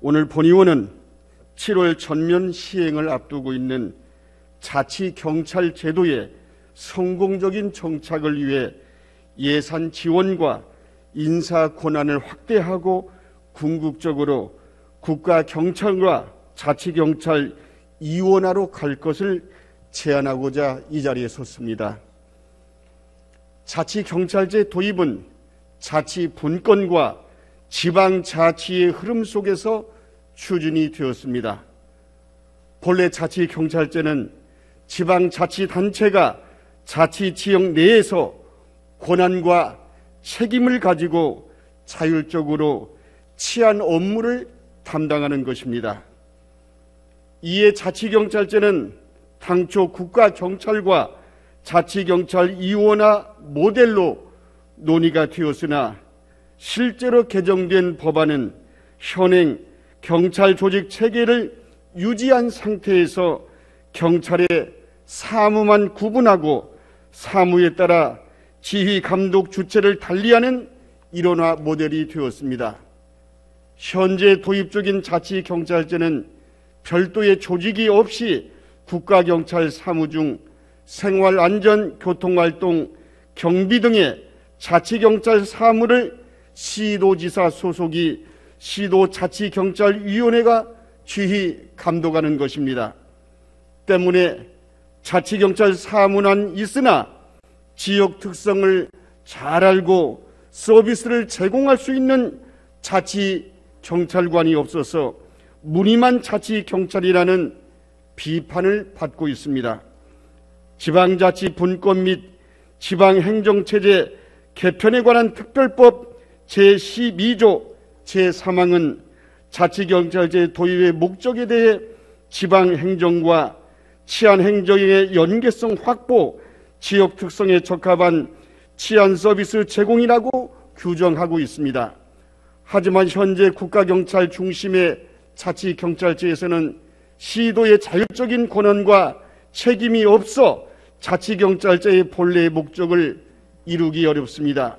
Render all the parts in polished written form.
오늘 본의원은 7월 전면 시행을 앞두고 있는 자치경찰 제도의 성공적인 정착을 위해 예산 지원과 인사 권한을 확대하고 궁극적으로 국가경찰과 자치경찰 이원화로 갈 것을 제안하고자 이 자리에 섰습니다. 자치경찰제 도입은 자치분권과 지방자치의 흐름 속에서 추진이 되었습니다. 본래 자치경찰제는 지방자치단체가 자치지역 내에서 권한과 책임을 가지고 자율적으로 치안 업무를 담당하는 것입니다. 이에 자치경찰제는 당초 국가경찰과 자치경찰 이원화 모델로 논의가 되었으나 실제로 개정된 법안은 현행 경찰 조직 체계를 유지한 상태에서 경찰의 사무만 구분하고 사무에 따라 지휘 감독 주체를 달리하는 일원화 모델이 되었습니다. 현재 도입 중인 자치경찰제는 별도의 조직이 없이 국가경찰 사무 중 생활안전, 교통활동, 경비 등의 자치경찰 사무를 시도지사 소속이 시도자치경찰위원회가 지휘 감독하는 것입니다. 때문에 자치경찰 사무는 있으나 지역 특성을 잘 알고 서비스를 제공할 수 있는 자치경찰관이 없어서 무늬만 자치경찰이라는 비판을 받고 있습니다. 지방자치 분권 및 지방행정체제 개편에 관한 특별법 제12조 제3항은 자치경찰제 도입의 목적에 대해 지방행정과 치안행정의 연계성 확보, 지역 특성에 적합한 치안 서비스 제공이라고 규정하고 있습니다. 하지만 현재 국가경찰 중심의 자치경찰제에서는 시도의 자율적인 권한과 책임이 없어 자치경찰제의 본래의 목적을 이루기 어렵습니다.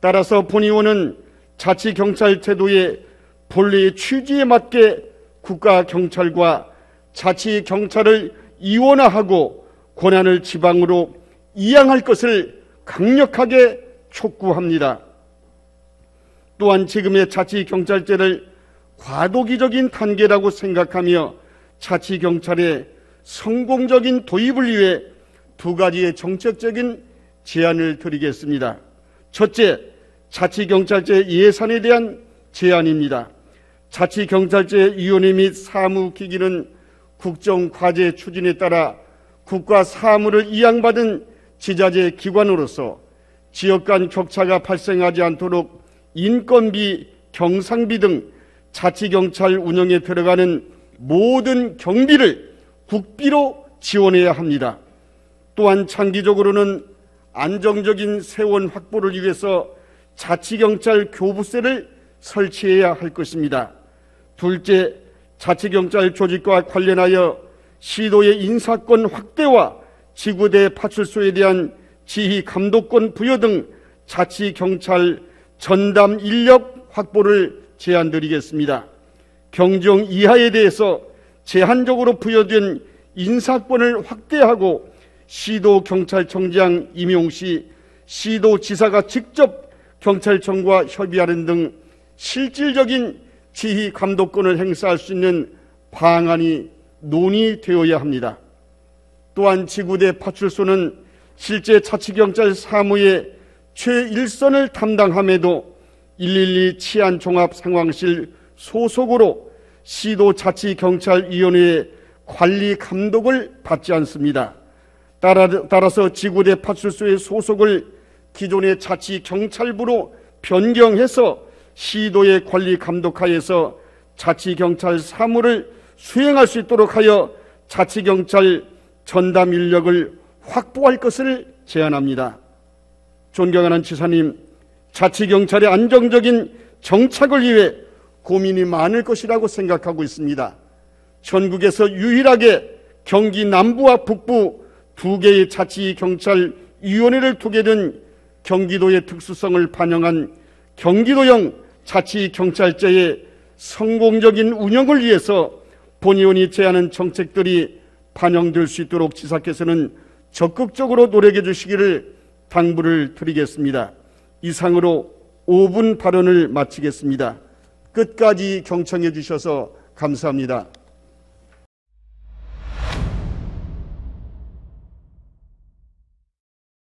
따라서 본의원은 자치경찰 제도의 본래의 취지에 맞게 국가경찰과 자치경찰을 이원화하고 권한을 지방으로 이양할 것을 강력하게 촉구합니다. 또한 지금의 자치경찰제를 과도기적인 단계라고 생각하며 자치경찰의 성공적인 도입을 위해 두 가지의 정책적인 제안을 드리겠습니다. 첫째, 자치경찰제 예산에 대한 제안입니다. 자치경찰제위원회 및 사무기기는 국정과제 추진에 따라 국가 사무를 이양받은 지자체 기관으로서 지역 간 격차가 발생하지 않도록 인건비, 경상비 등 자치경찰 운영에 들어가는 모든 경비를 국비로 지원해야 합니다. 또한 장기적으로는 안정적인 세원 확보를 위해서 자치경찰 교부세를 설치해야 할 것입니다. 둘째, 자치경찰 조직과 관련하여 시도의 인사권 확대와 지구대 파출소에 대한 지휘 감독권 부여 등 자치경찰 전담 인력 확보를 제안드리겠습니다. 경정 이하에 대해서 제한적으로 부여된 인사권을 확대하고 시도경찰청장 임용 시 시도지사가 직접 경찰청과 협의하는 등 실질적인 지휘 감독권을 행사할 수 있는 방안이 논의되어야 합니다. 또한 지구대 파출소는 실제 자치경찰 사무의 최일선을 담당함에도 112 치안종합상황실 소속으로 시도자치경찰위원회의 관리 감독을 받지 않습니다. 따라서 지구대 파출소의 소속을 기존의 자치경찰부로 변경해서 시도의 관리 감독하에서 자치경찰 사무를 수행할 수 있도록 하여 자치경찰 전담 인력을 확보할 것을 제안합니다. 존경하는 지사님, 자치경찰의 안정적인 정착을 위해 고민이 많을 것이라고 생각하고 있습니다. 전국에서 유일하게 경기 남부와 북부 두 개의 자치경찰위원회를 두게 된 경기도의 특수성을 반영한 경기도형 자치경찰제의 성공적인 운영을 위해서 본의원이 제안한 정책들이 반영될 수 있도록 지사께서는 적극적으로 노력해 주시기를 당부를 드리겠습니다. 이상으로 5분 발언을 마치겠습니다. 끝까지 경청해 주셔서 감사합니다.